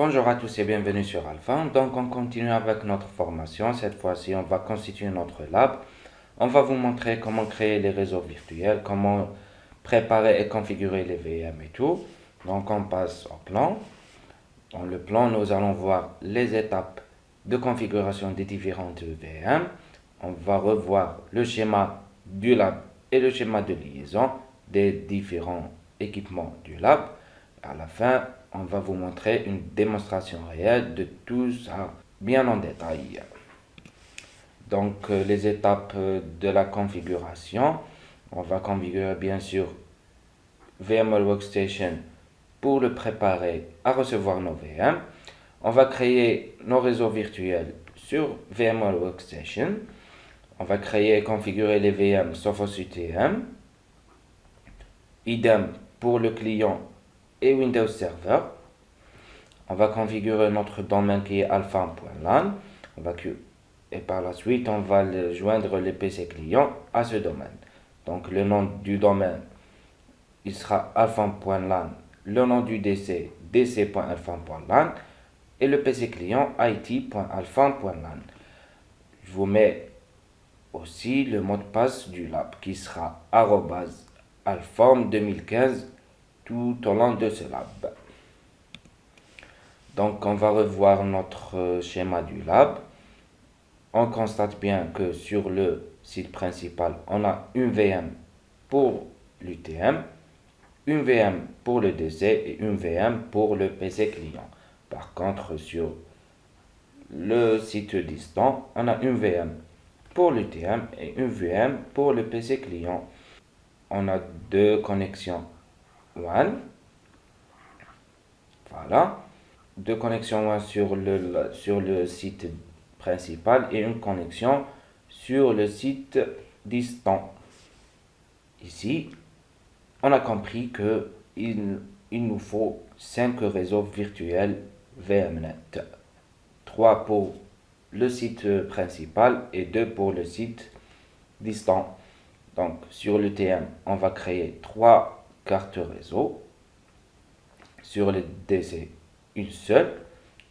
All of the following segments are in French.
Bonjour à tous et bienvenue sur Alpha. Donc on continue avec notre formation. Cette fois-ci, on va constituer notre lab. On va vous montrer comment créer les réseaux virtuels, comment préparer et configurer les VM et tout. Donc on passe au plan. Dans le plan, nous allons voir les étapes de configuration des différentes VM. On va revoir le schéma du lab et le schéma de liaison des différents équipements du lab. À la fin, on va vous montrer une démonstration réelle de tout ça, bien en détail. Donc, les étapes de la configuration. On va configurer bien sûr VMware Workstation pour le préparer à recevoir nos VM. On va créer nos réseaux virtuels sur VMware Workstation. On va créer et configurer les VM Sophos UTM. Idem pour le client et Windows Server. On va configurer notre domaine qui est alpha.lan. Et par la suite, on va joindre les PC clients à ce domaine. Donc le nom du domaine, il sera alpha.lan. Le nom du DC, dc.alpha.lan. Et le PC client, it.alpha.lan. Je vous mets aussi le mot de passe du lab qui sera @alform2015 tout au long de ce lab. Donc on va revoir notre schéma du lab. On constate bien que sur le site principal, on a une VM pour l'UTM, une VM pour le DC et une VM pour le PC client. Par contre, sur le site distant, on a une VM pour l'UTM et une VM pour le PC client. On a deux connexions WAN. Voilà. Deux connexions WAN sur le site principal et une connexion sur le site distant. Ici, on a compris que il nous faut 5 réseaux virtuels VMnet. 3 pour le site principal et 2 pour le site distant. Donc sur le TM, on va créer 3 cartes réseau. Sur le DC, une seule.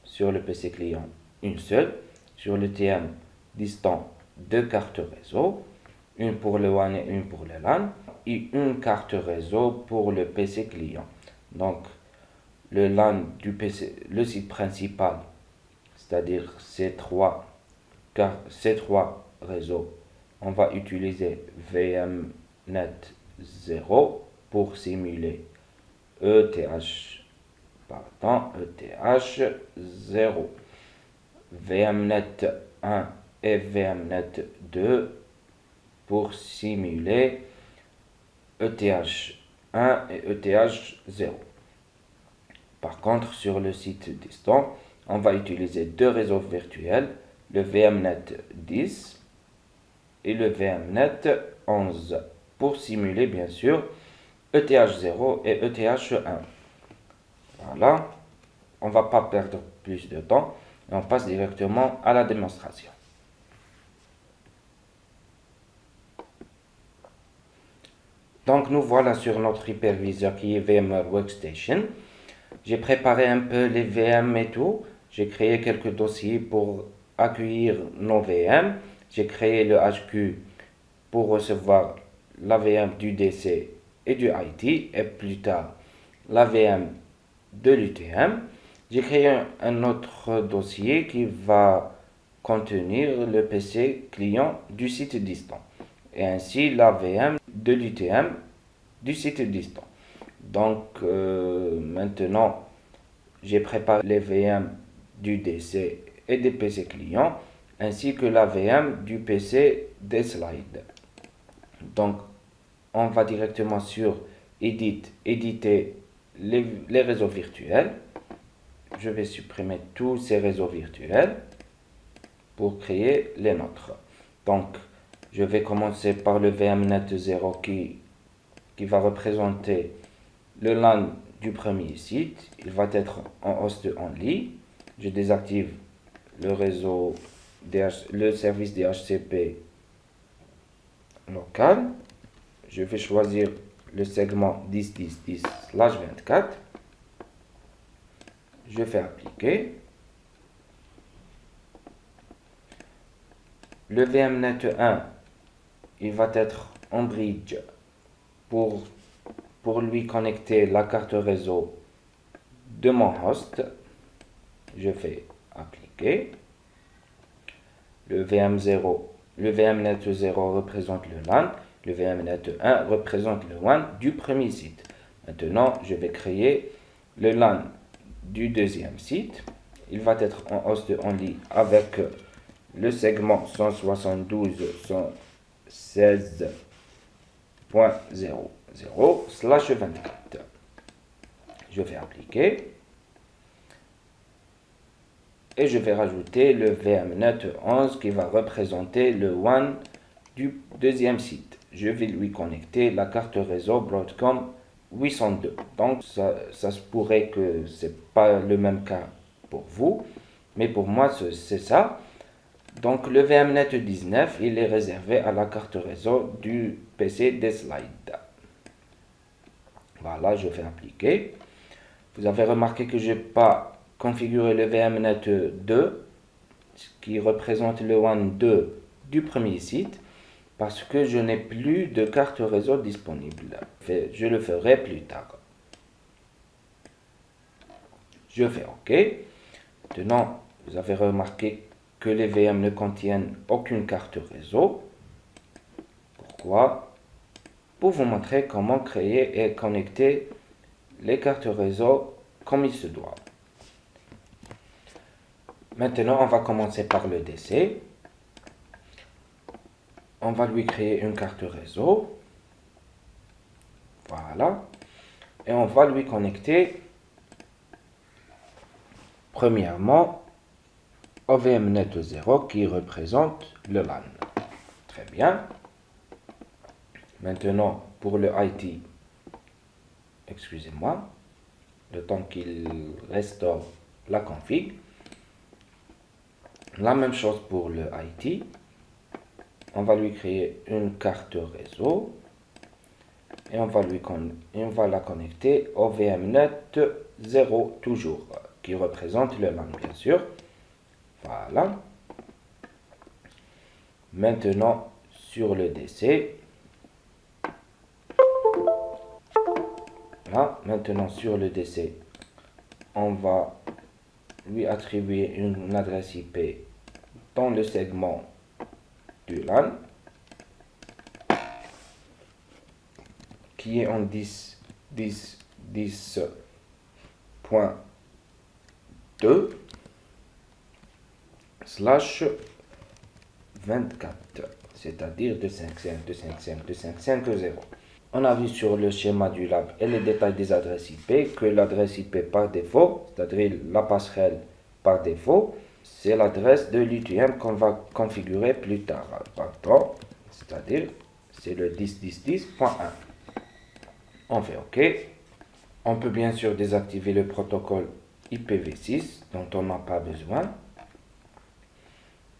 Sur le PC client, une seule. Sur le TM distant, 2 cartes réseau. Une pour le WAN et une pour le LAN. Et une carte réseau pour le PC client. Donc le LAN du PC, le site principal, c'est-à-dire ces trois réseaux, on va utiliser VMnet 0 pour simuler ETH 0. VMnet 1 et VMnet 2 pour simuler ETH 1 et ETH 0. Par contre, sur le site distant, on va utiliser deux réseaux virtuels, le VMnet 10 et le VMnet 11, pour simuler bien sûr ETH 0 et ETH 1. Voilà, on ne va pas perdre plus de temps et on passe directement à la démonstration. Donc nous voilà sur notre hyperviseur qui est VMware Workstation. J'ai préparé un peu les VM et tout. J'ai créé quelques dossiers pour accueillir nos VM. J'ai créé le HQ pour recevoir la VM du DC et du IT et plus tard la VM de l'UTM. J'ai créé un autre dossier qui va contenir le PC client du site distant et ainsi la VM de l'UTM du site distant. Donc maintenant j'ai préparé les VM du DC et des PC clients ainsi que la VM du PC des slides. Donc on va directement sur éditer les réseaux virtuels. Je vais supprimer tous ces réseaux virtuels pour créer les nôtres. Donc je vais commencer par le VMnet 0 qui va représenter le LAN du premier site. Il va être en host only. Je désactive le service DHCP local. Je vais choisir le segment 10.10.10/24. Je fais appliquer. Le VMnet 1, il va être en bridge pour lui connecter la carte réseau de mon host. Je fais appliquer. Le VMnet 0 représente le LAN. Le VMnet 1 représente le WAN du premier site. Maintenant, je vais créer le LAN du deuxième site. Il va être en host only avec le segment 172.116.00/24. Je vais appliquer. Et je vais rajouter le VMnet 11 qui va représenter le WAN du deuxième site. Je vais lui connecter la carte réseau Broadcom 802. Donc ça se pourrait que ce n'est pas le même cas pour vous, mais pour moi c'est ça. Donc le VMnet 19, il est réservé à la carte réseau du PC des slides. Voilà, je vais appliquer. Vous avez remarqué que je n'ai pas configuré le VMnet 2, qui représente le WAN 2 du premier site, parce que je n'ai plus de carte réseau disponible. Je le ferai plus tard. Je fais OK. Maintenant, vous avez remarqué que les VM ne contiennent aucune carte réseau. Pourquoi? Pour vous montrer comment créer et connecter les cartes réseau comme il se doit. Maintenant, on va commencer par le DC. On va lui créer une carte réseau. Voilà. Et on va lui connecter, premièrement, au VMnet 0 qui représente le LAN. Très bien. Maintenant, pour le IT, excusez-moi, le temps qu'il restaure la config. La même chose pour le IT. On va lui créer une carte réseau et on va la connecter au VMnet 0 toujours, qui représente le LAN bien sûr. Voilà. Maintenant sur le DC. Là, maintenant sur le DC, on va lui attribuer une adresse IP dans le segment du LAN qui est en 10.10.2/24, c'est-à-dire 255.255.255.0. On a vu sur le schéma du lab et les détails des adresses IP que l'adresse IP par défaut, c'est-à-dire la passerelle par défaut, c'est l'adresse de l'UTM qu'on va configurer plus tard. Pardon, c'est-à-dire c'est le 10.10.10.1. On fait OK. On peut bien sûr désactiver le protocole IPv6 dont on n'a pas besoin.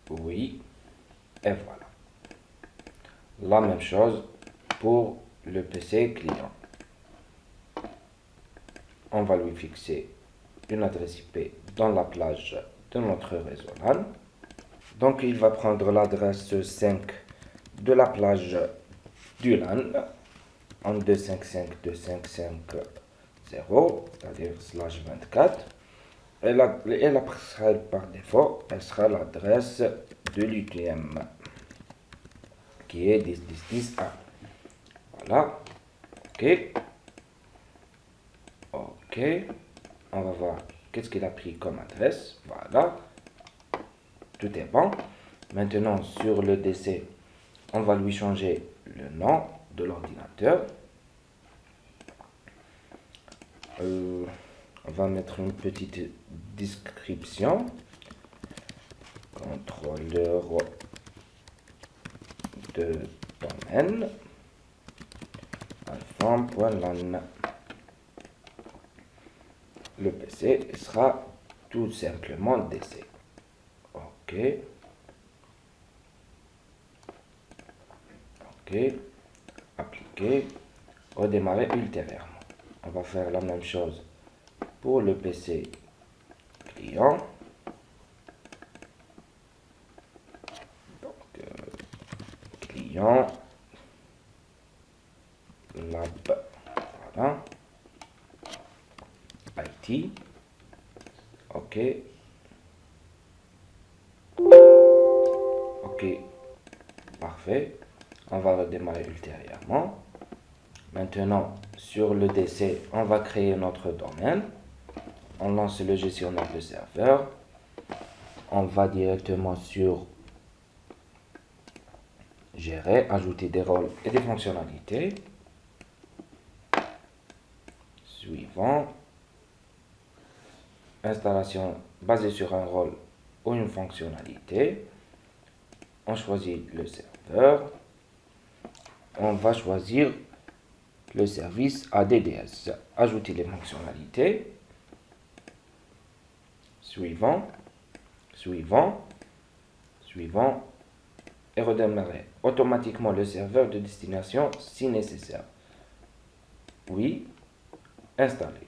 Oui. Et voilà. La même chose pour le PC client. On va lui fixer une adresse IP dans la plage de notre réseau LAN. Donc il va prendre l'adresse 5 de la plage du LAN en 255.255.0, c'est-à-dire /24. Et la passerelle par défaut, elle sera l'adresse de l'UTM qui est 10.10.10.1. Voilà. OK. OK. On va voir qu'est-ce qu'il a pris comme adresse. Voilà. Tout est bon. Maintenant, sur le DC, on va lui changer le nom de l'ordinateur. On va mettre une petite description. Contrôleur de domaine. Alpha.lan. Le PC sera tout simplement DC. OK. OK. Appliquer. Redémarrer ultérieurement. On va faire la même chose pour le PC client. Donc, client lab, voilà, IT, ok, ok, parfait, on va redémarrer ultérieurement. Maintenant, sur le DC, on va créer notre domaine, on lance le gestionnaire de serveur, on va directement sur gérer, ajouter des rôles et des fonctionnalités. Suivant, installation basée sur un rôle ou une fonctionnalité. On choisit le serveur. On va choisir le service ADDS. Ajouter les fonctionnalités. Suivant, suivant, suivant. Et redémarrer automatiquement le serveur de destination si nécessaire. Oui, installer.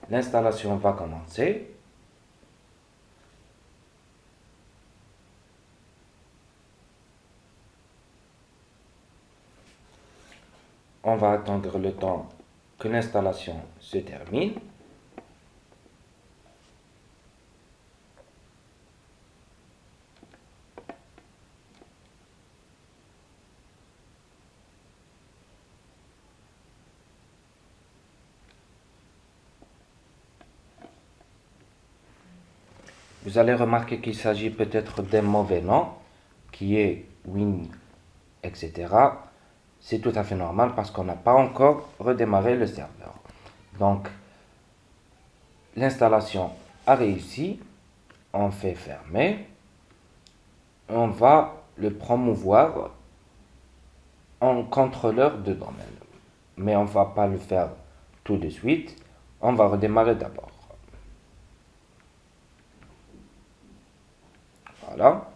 L'installation va commencer. On va attendre le temps que l'installation se termine. Vous allez remarquer qu'il s'agit peut-être d'un mauvais nom, qui est Win, etc. C'est tout à fait normal parce qu'on n'a pas encore redémarré le serveur. Donc, l'installation a réussi. On fait fermer. On va le promouvoir en contrôleur de domaine. Mais on ne va pas le faire tout de suite. On va redémarrer d'abord. Voilà.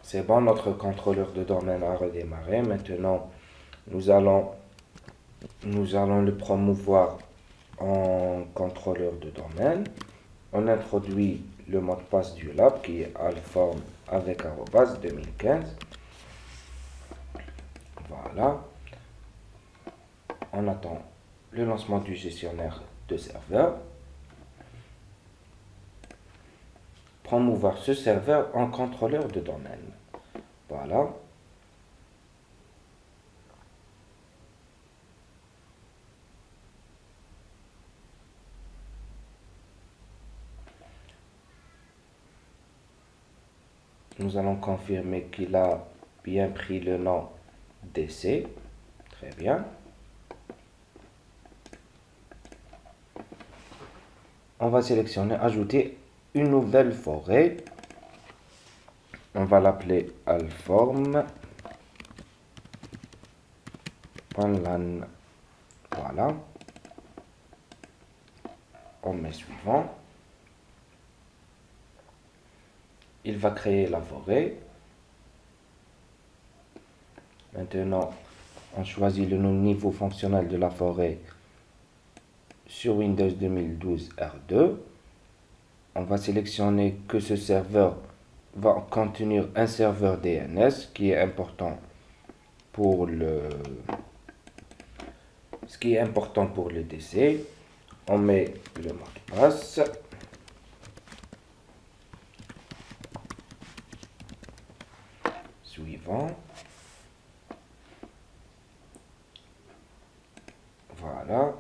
C'est bon, notre contrôleur de domaine a redémarré. Maintenant, nous allons le promouvoir en contrôleur de domaine. On introduit le mot de passe du lab qui est alform avec arrobase 2015. Voilà. On attend le lancement du gestionnaire de serveur. Promouvoir ce serveur en contrôleur de domaine. Voilà. Nous allons confirmer qu'il a bien pris le nom DC. Très bien. On va sélectionner, ajouter une nouvelle forêt. On va l'appeler alform. LAN. Voilà. On met suivant. Il va créer la forêt. Maintenant, on choisit le niveau fonctionnel de la forêt sur Windows 2012 R2. On va sélectionner que ce serveur va contenir un serveur DNS qui est important pour ce qui est important pour le DC. On met le mot de passe. Suivant. Voilà.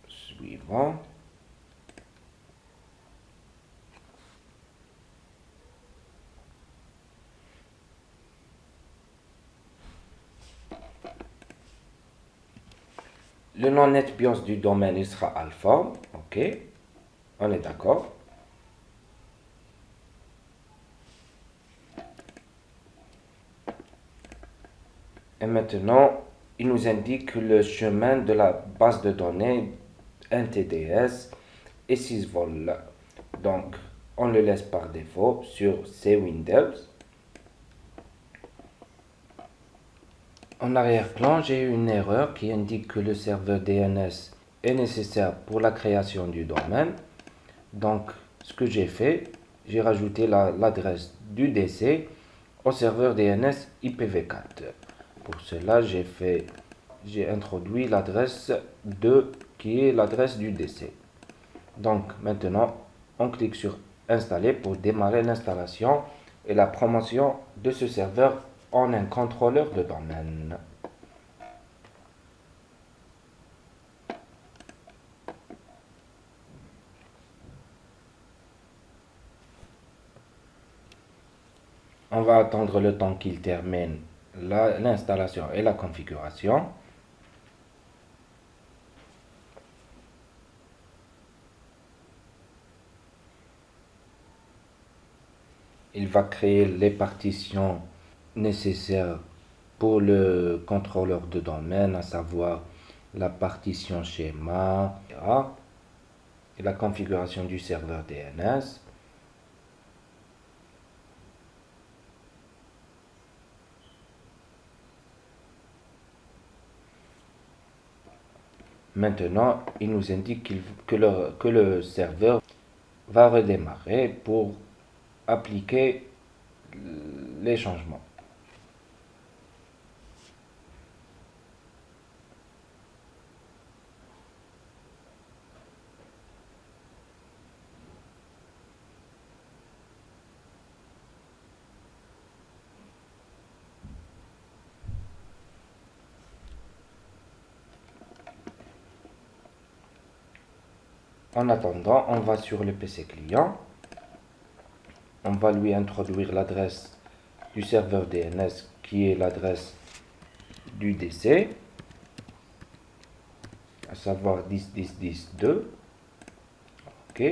Suivant. Le nom NetBIOS du domaine, il sera alform. OK. On est d'accord. Et maintenant, il nous indique le chemin de la base de données NTDS et 6 vols. Donc, on le laisse par défaut sur ces Windows. En arrière-plan, j'ai eu une erreur qui indique que le serveur DNS est nécessaire pour la création du domaine. Donc, ce que j'ai fait, j'ai rajouté l'adresse du DC au serveur DNS IPv4. Pour cela, j'ai introduit l'adresse 2 qui est l'adresse du DC. Donc, maintenant, on clique sur Installer pour démarrer l'installation et la promotion de ce serveur en un contrôleur de domaine. On va attendre le temps qu'il termine l'installation et la configuration. Il va créer les partitions nécessaires pour le contrôleur de domaine, à savoir la partition schéma et la configuration du serveur DNS. Maintenant, il nous indique que le serveur va redémarrer pour appliquer les changements. En attendant, on va sur le PC client. On va lui introduire l'adresse du serveur DNS qui est l'adresse du DC, à savoir 10.10.10.2. OK.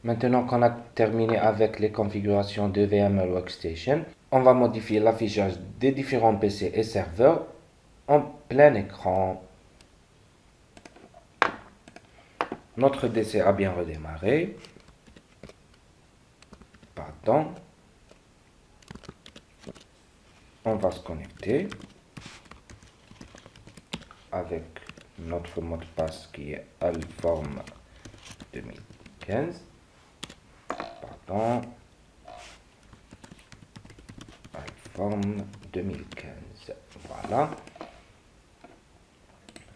Maintenant qu'on a terminé avec les configurations de VMware Workstation, on va modifier l'affichage des différents PC et serveurs en plein écran. Notre DC a bien redémarré. Pardon. On va se connecter avec notre mot de passe qui est Alform 2015. Pardon. Alform 2015. Voilà.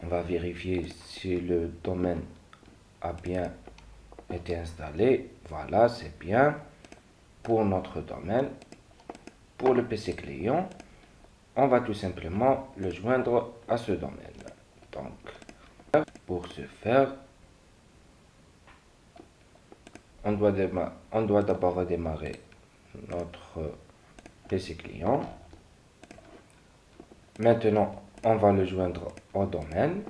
On va vérifier si le domaine a bien été installé. Voilà, c'est bien. Pour notre domaine, pour le PC client, on va tout simplement le joindre à ce domaine. Donc, pour ce faire, on doit d'abord redémarrer notre PC client. Maintenant, on va le joindre au domaine.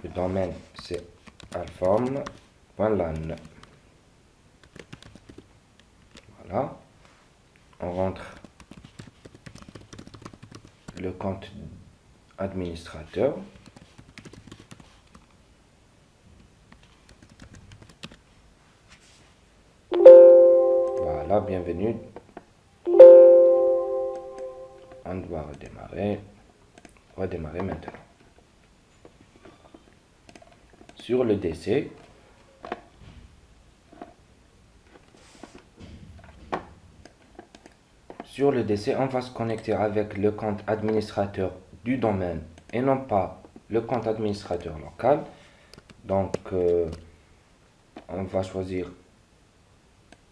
Le domaine, c'est alform.lan. Voilà. On rentre le compte administrateur. Voilà, bienvenue. On doit redémarrer maintenant. Sur le DC, on va se connecter avec le compte administrateur du domaine et non pas le compte administrateur local. Donc, on va choisir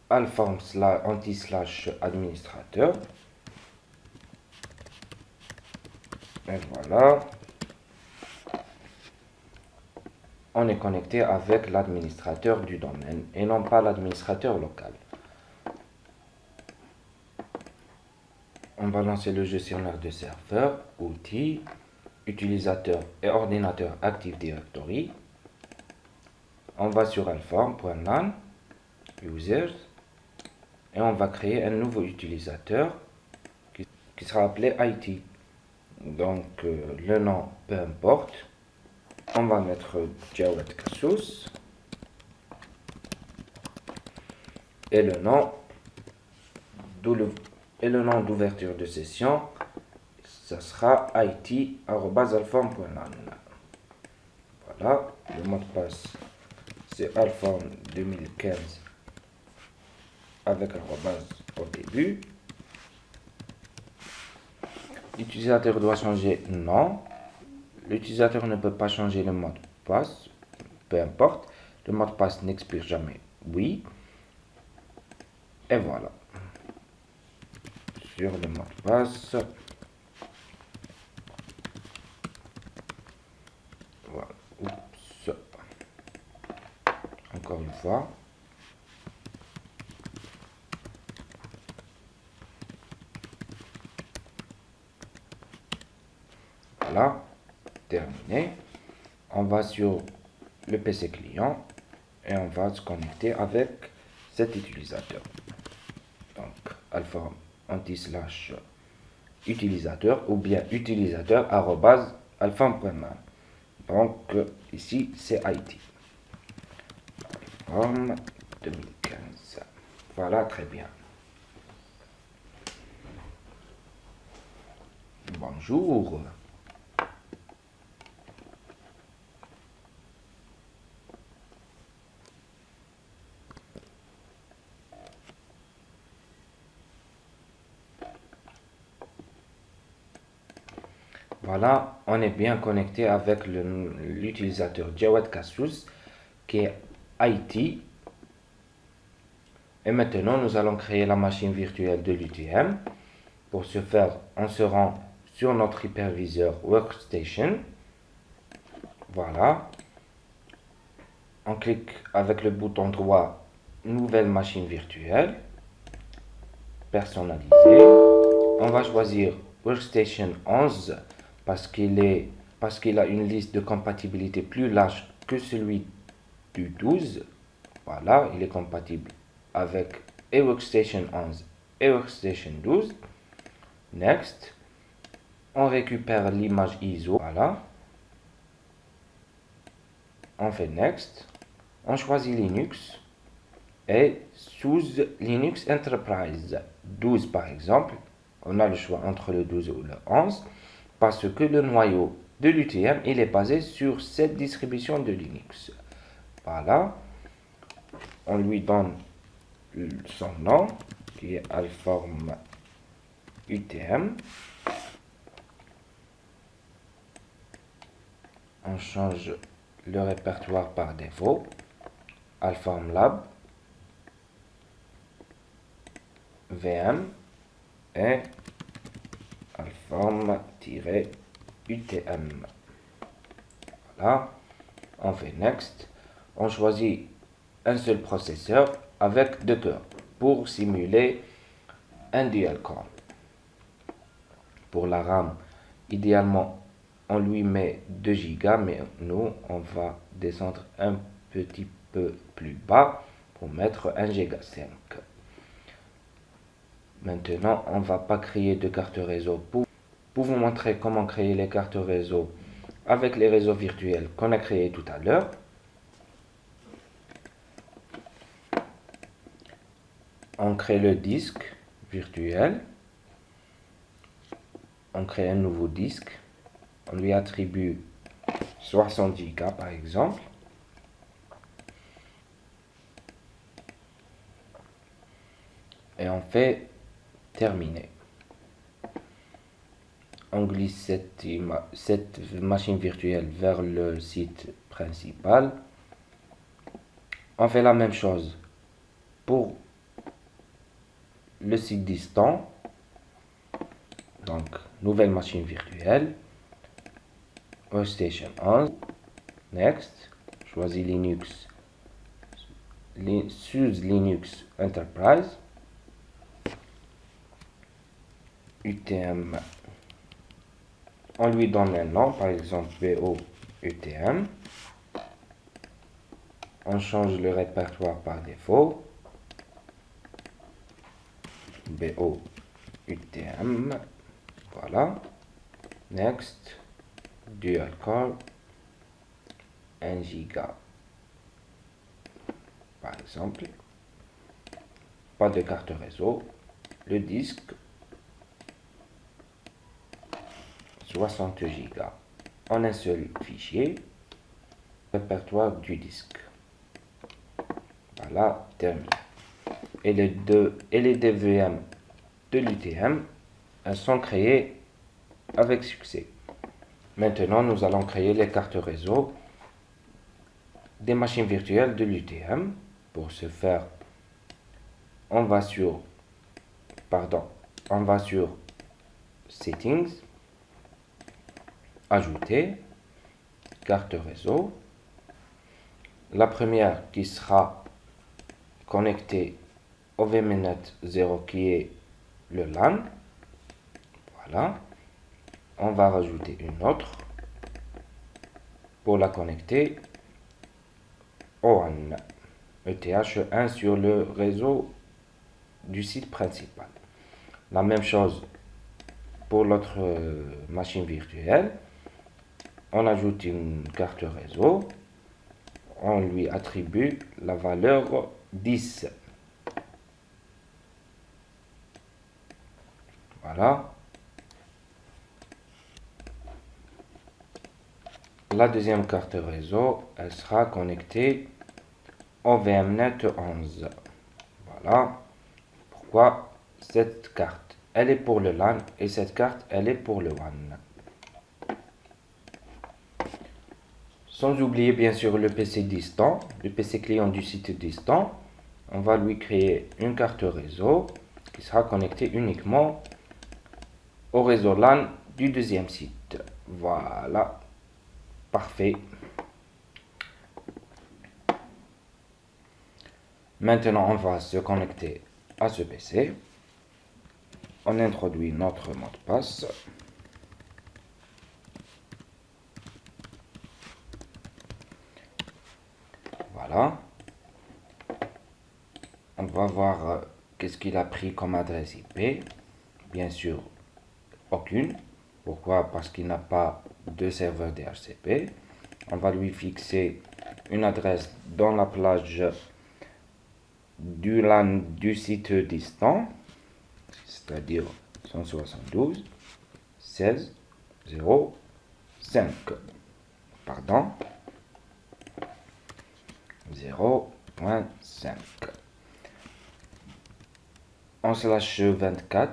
alform anti/administrateur. Et voilà. On est connecté avec l'administrateur du domaine et non pas l'administrateur local. On va lancer le gestionnaire de serveur, outils, utilisateurs et ordinateurs Active Directory. On va sur alform.lan, users, et on va créer un nouveau utilisateur qui sera appelé IT. Donc le nom, peu importe. On va mettre Jawed Kassous. et le nom d'ouverture de session, ça sera it@alform.lan. Voilà, le mot de passe c'est alform 2015 avec arrobase au début. L'utilisateur doit changer non. L'utilisateur ne peut pas changer le mot de passe, peu importe. Le mot de passe n'expire jamais. Oui. Et voilà. Sur le mot de passe. Voilà. Oups. Encore une fois. Voilà. Terminé. On va sur le PC client et on va se connecter avec cet utilisateur. Donc, alform anti/slash utilisateur ou bien utilisateur arrobase alform.man. Donc, ici, c'est IT. Alform 2015. Voilà, très bien. Bonjour. Voilà, on est bien connecté avec l'utilisateur Jawad Kassouz qui est IT. Et maintenant, nous allons créer la machine virtuelle de l'UTM. Pour ce faire, on se rend sur notre hyperviseur Workstation. Voilà. On clique avec le bouton droit Nouvelle machine virtuelle. Personnaliser. On va choisir Workstation 11 parce qu'il a une liste de compatibilité plus large que celui du 12. Voilà, il est compatible avec Workstation 11 et Workstation 12. Next. On récupère l'image ISO. Voilà. On fait Next. On choisit Linux. Et sous Linux Enterprise 12 par exemple, on a le choix entre le 12 ou le 11 parce que le noyau de l'UTM il est basé sur cette distribution de Linux. Voilà, on lui donne son nom qui est alform UTM. On change le répertoire par défaut, alform lab, VM et alform-UTM. Voilà, on fait Next. On choisit un seul processeur avec 2 cœurs pour simuler un dual core. Pour la RAM, idéalement, on lui met 2 Go, mais nous, on va descendre un petit peu plus bas pour mettre 1 Go 5. Maintenant, on ne va pas créer de carte réseau. Pour vous montrer comment créer les cartes réseau avec les réseaux virtuels qu'on a créés tout à l'heure. On crée le disque virtuel. On crée un nouveau disque. On lui attribue 70 Go par exemple. Et on fait terminer. On glisse cette machine virtuelle vers le site principal. On fait la même chose pour le site distant. Donc, nouvelle machine virtuelle. Workstation 11. Next. Choisis Linux. Sous Linux Enterprise. UTM. On lui donne un nom, par exemple BO UTM. On change le répertoire par défaut. BO UTM. Voilà. Next. Dual core. 1 Go. Par exemple. pas de carte réseau. Le disque, 60 Go en un seul fichier. Répertoire du disque. Voilà, terminé. Et les deux VM de l'UTM sont créés avec succès. Maintenant, nous allons créer les cartes réseau des machines virtuelles de l'UTM. Pour ce faire, on va sur Settings, Ajouter, carte réseau. La première qui sera connectée au VMnet 0 qui est le LAN. Voilà. On va rajouter une autre pour la connecter au WAN, ETH1 sur le réseau du site principal. La même chose pour l'autre machine virtuelle. On ajoute une carte réseau. On lui attribue la valeur 10. Voilà. La deuxième carte réseau, elle sera connectée au VMnet 11. Voilà. Pourquoi cette carte, elle est pour le LAN et cette carte, elle est pour le WAN. Sans oublier bien sûr le PC distant, le PC client du site distant. On va lui créer une carte réseau qui sera connectée uniquement au réseau LAN du deuxième site. Voilà. Parfait. Maintenant, on va se connecter à ce PC. On introduit notre mot de passe. Voilà. On va voir qu'est-ce qu'il a pris comme adresse IP. Bien sûr, aucune. Pourquoi? Parce qu'il n'a pas de serveur DHCP. On va lui fixer une adresse dans la plage du LAN du site distant, c'est-à-dire 172.16.0.5. Pardon, 0.5. En /24,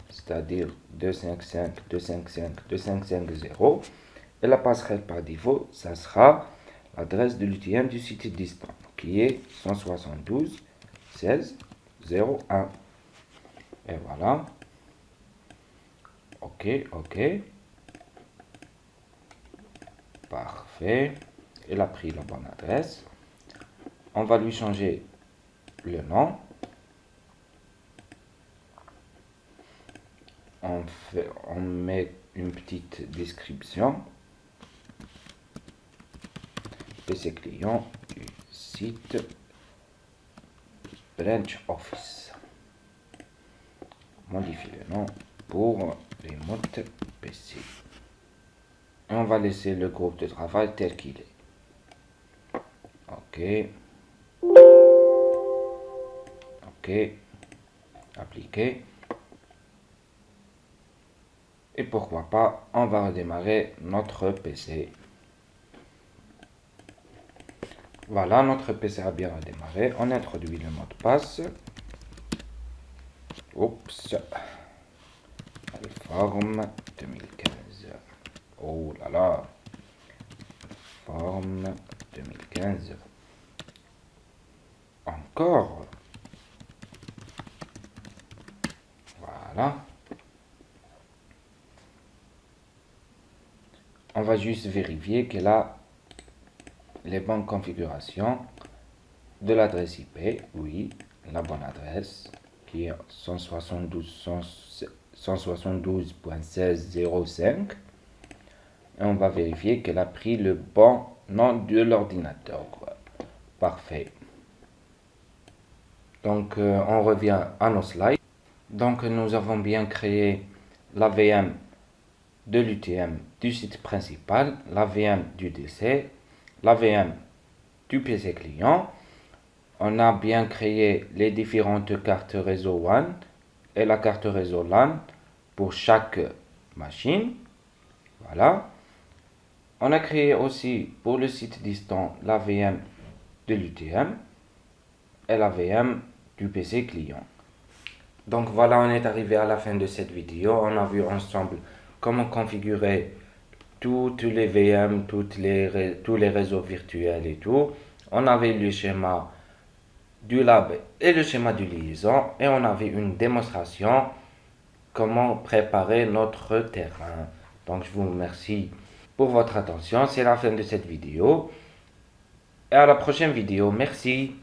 c'est-à-dire 255.255.255.0. Et la passerelle par défaut, ça sera l'adresse de l'UTM du site distant, qui est 172.16.0.1. Et voilà. OK. Parfait. Il a pris la bonne adresse. On va lui changer le nom. On met une petite description. PC client du site Branch Office. Modifie le nom pour Remote PC. Et on va laisser le groupe de travail tel qu'il est. OK. Appliquer. Et pourquoi pas, on va redémarrer notre PC. Voilà, notre PC a bien redémarré. On introduit le mot de passe. Oups. Forme 2015. Oh là là. Forme 2015. Encore. Voilà. On va juste vérifier qu'elle a les bonnes configurations de l'adresse IP. Oui, la bonne adresse qui est 172.16.0.5. Et on va vérifier qu'elle a pris le bon nom de l'ordinateur. Parfait. Donc, on revient à nos slides. Donc, nous avons bien créé la VM de l'UTM du site principal, la VM du DC, la VM du PC client. On a bien créé les différentes cartes réseau WAN et la carte réseau LAN pour chaque machine. Voilà. On a créé aussi pour le site distant la VM de l'UTM et la VM du PC client. Donc voilà, on est arrivé à la fin de cette vidéo. On a vu ensemble comment configurer toutes les VM, tous les réseaux virtuels et tout. On avait le schéma du lab et le schéma de liaison et on avait une démonstration comment préparer notre terrain. Donc je vous remercie pour votre attention. C'est la fin de cette vidéo et à la prochaine vidéo. Merci.